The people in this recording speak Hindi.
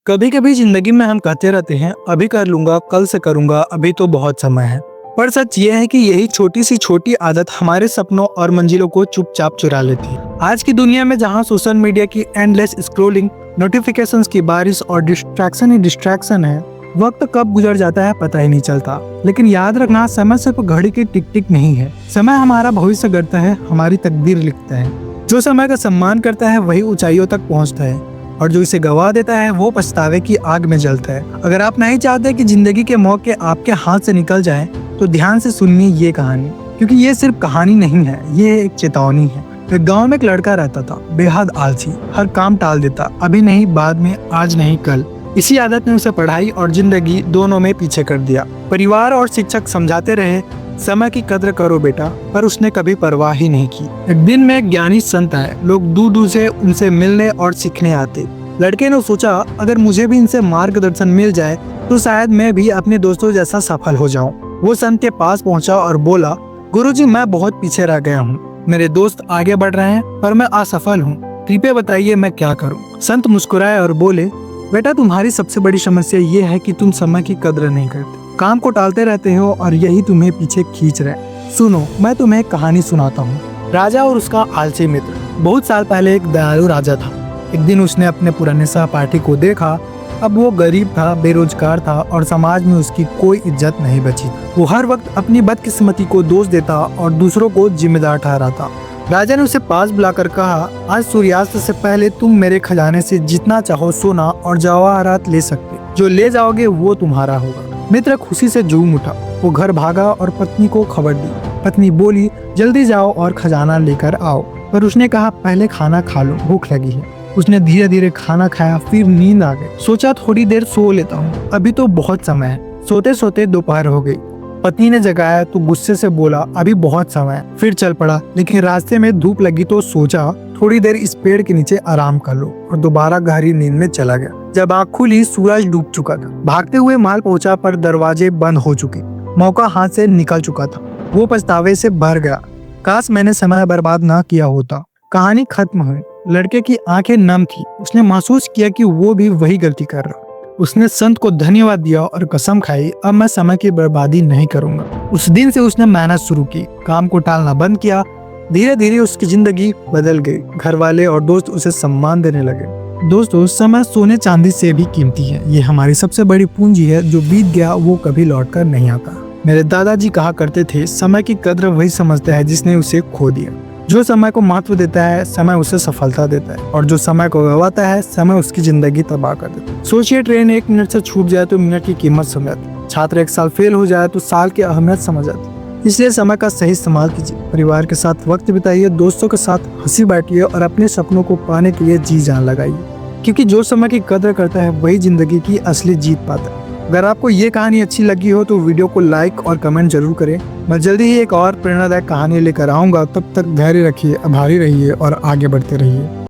कभी कभी जिंदगी में हम कहते रहते हैं अभी कर लूंगा, कल से करूंगा, अभी तो बहुत समय है। पर सच ये है कि यही छोटी सी छोटी आदत हमारे सपनों और मंजिलों को चुपचाप चुरा लेती है। आज की दुनिया में जहां सोशल मीडिया की एंडलेस स्क्रोलिंग, नोटिफिकेशंस की बारिश और डिस्ट्रैक्शन ही डिस्ट्रैक्शन है, वक्त कब गुजर जाता है पता ही नहीं चलता। लेकिन याद रखना, समय सिर्फ घड़ी की टिक टिक नहीं है। समय हमारा भविष्य गढ़ता है, हमारी तकदीर लिखता है। जो समय का सम्मान करता है वही ऊंचाइयों तक पहुंचता है, और जो इसे गवा देता है वो पछतावे की आग में जलता है। अगर आप नहीं चाहते कि जिंदगी के मौके आपके हाथ से निकल जाएं, तो ध्यान से सुनिए ये कहानी, क्योंकि ये सिर्फ कहानी नहीं है, ये एक चेतावनी है। एक गांव में एक लड़का रहता था, बेहद आलसी, हर काम टाल देता, अभी नहीं बाद में, आज नहीं कल। इसी आदत ने उसे पढ़ाई और जिंदगी दोनों में पीछे कर दिया। परिवार और शिक्षक समझाते रहे, समय की कद्र करो बेटा, पर उसने कभी परवाह ही नहीं की। एक दिन में एक ज्ञानी संत आए, लोग दूर दूर से उनसे मिलने और सीखने आते। लड़के ने सोचा, अगर मुझे भी इनसे मार्गदर्शन मिल जाए तो शायद मैं भी अपने दोस्तों जैसा सफल हो जाऊं। वो संत के पास पहुंचा और बोला, गुरुजी, मैं बहुत पीछे रह गया हूँ। मेरे दोस्त आगे बढ़ रहे हैं पर मैं असफल हूँ। कृपया बताइए मैं क्या करूँ। संत मुस्कुराए और बोले, बेटा, तुम्हारी सबसे बड़ी समस्या ये है कि तुम समय की कद्र नहीं करते, काम को टालते रहते हो और यही तुम्हें पीछे खींच रहे। सुनो, मैं तुम्हें एक कहानी सुनाता हूँ। राजा और उसका आलसी मित्र। बहुत साल पहले एक दयालु राजा था। एक दिन उसने अपने पुराने सहपाठी को देखा। अब वो गरीब था, बेरोजगार था और समाज में उसकी कोई इज्जत नहीं बची। वो हर वक्त अपनी बदकिस्मती को दोष देता और दूसरों को जिम्मेदार ठहराता। राजा ने उसे पास बुलाकर कहा, आज सूर्यास्त से पहले तुम मेरे खजाने से जितना चाहो सोना और जवाहरात ले सकते, जो ले जाओगे वो तुम्हारा होगा। मित्र खुशी से झूम उठा। वो घर भागा और पत्नी को खबर दी। पत्नी बोली, जल्दी जाओ और खजाना लेकर आओ। पर उसने कहा, पहले खाना खा लो, भूख लगी है। उसने धीरे धीरे खाना खाया, फिर नींद आ गई। सोचा थोड़ी देर सो लेता हूँ, अभी तो बहुत समय है। सोते सोते दोपहर हो गई। पत्नी ने जगाया तो गुस्से से बोला, अभी बहुत समय है। फिर चल पड़ा, लेकिन रास्ते में धूप लगी तो सोचा थोड़ी देर इस पेड़ के नीचे आराम कर लो, और दोबारा गहरी नींद में चला गया। जब आँख खुली, सूरज डूब चुका था। भागते हुए महल पहुंचा पर दरवाजे बंद हो चुके। मौका हाथ से निकल चुका था। वो पछतावे से भर गया, काश मैंने समय बर्बाद ना किया होता। कहानी खत्म हुई। लड़के की आंखें नम थी। उसने महसूस किया कि वो भी वही गलती कर रहा। उसने संत को धन्यवाद दिया और कसम खाई, अब मैं समय की बर्बादी नहीं करूंगा। उस दिन से उसने मेहनत शुरू की, काम को टालना बंद किया। धीरे धीरे उसकी जिंदगी बदल गई। घर वाले और दोस्त उसे सम्मान देने लगे। दोस्तों, समय सोने चांदी से भी कीमती है। ये हमारी सबसे बड़ी पूंजी है, जो बीत गया वो कभी लौट कर नहीं आता। मेरे दादाजी कहा करते थे, समय की कद्र वही समझता है जिसने उसे खो दिया। जो समय को महत्व देता है, समय उसे सफलता देता है, और जो समय को गवाता है, समय उसकी जिंदगी तबाह कर देता है। सोचिए, ट्रेन 1 मिनट से छूट जाए तो मिनट की कीमत समझ आती। छात्र 1 साल फेल हो जाए तो साल की अहमियत समझ आती। इसलिए समय का सही इस्तेमाल कीजिए। परिवार के साथ वक्त बिताइए, दोस्तों के साथ हंसी बांटिए और अपने सपनों को पाने के लिए जी जान लगाइए, क्योंकि जो समय की कद्र करता है वही जिंदगी की असली जीत पाता है। अगर आपको ये कहानी अच्छी लगी हो तो वीडियो को लाइक और कमेंट जरूर करें। मैं जल्दी ही एक और प्रेरणादायक कहानी लेकर आऊँगा। तब तक धैर्य रखिए, आभारी रहिए और आगे बढ़ते रहिए।